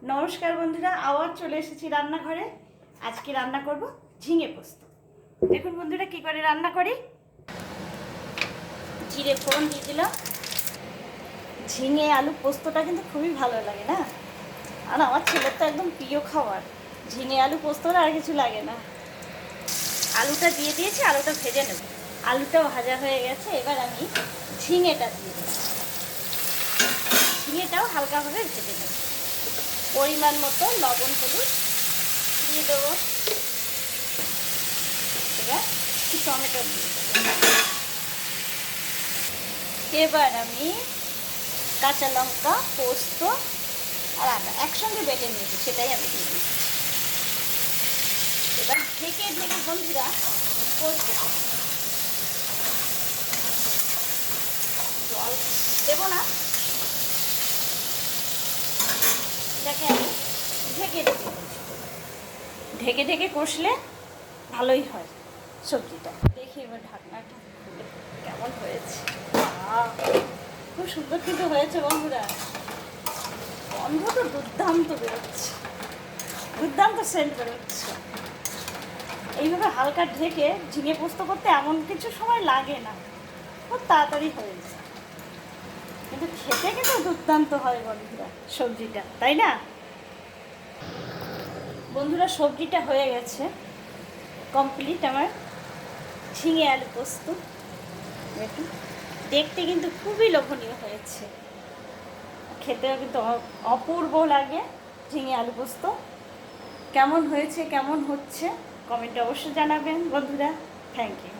নমস্কার বন্ধুরা, আবার চলে এসেছি রান্নাঘরে। আজকে রান্না করব ঝিঙে পোস্ত। দেখুন বন্ধুরা কি করে রান্না করি। জিরে ফোড়ন দিয়ে দিলাম। ঝিঙে আলু পোস্তটা কিন্তু খুবই ভালো লাগে না, আর আমার ছেলের তো একদম প্রিয় খাবার। ঝিঙে আলু পোস্তটা আর কিছু লাগে না। আলুটা দিয়ে দিয়েছি, আলুটা ভেজে নেব। আলুটাও ভাজা হয়ে গেছে, এবার আমি ঝিঙেটা দিয়ে দেব। ঝিঙেটাও হালকাভাবে ভেজে নেব। পরিমাণ মতো লবণ হলুদ দিয়ে দেবো। এবার টমেটো দিয়ে দেবো। এবার আমি কাঁচা লঙ্কা, পোস্ত আর আদা একসঙ্গে বেটে নিয়েছি, সেটাই আমি দিয়ে দিচ্ছি। এবার ঢেকে ঢেকে বন্ধুরা করতে জল দেবো না, এটাকে আমি ঢেকে ঢেকে ঢেকে ঢেকে কষলে ভালোই হয় সবজিটা। দেখি এবার ঢাকনাটা খুলে কেমন হয়েছে। খুব সুন্দর কিন্তু হয়েছে বন্ধুরা, গন্ধ তো দুর্দান্ত বেরোচ্ছে, দুর্দান্ত সেন্ট বেরোচ্ছে। এইভাবে হালকা ঢেকে ঝিঙে পোস্ত করতে এমন কিছু সময় লাগে না, খুব তাড়াতাড়ি হয়ে যায়, কিন্তু খেতে কিন্তু দুর্দান্ত হয় বন্ধুরা সবজিটা, তাই না বন্ধুরা? সবজিটা হয়ে গেছে কমপ্লিট আমার ঝিঙে আলু পোস্ত। দেখুন দেখতে কিন্তু খুবই লোভনীয় হয়েছে, খেতেও কিন্তু অপূর্ব লাগে ঝিঙে আলু পোস্ত। কেমন হয়েছে, কেমন হচ্ছে কমেন্টে অবশ্যই জানাবেন বন্ধুরা। Thank you.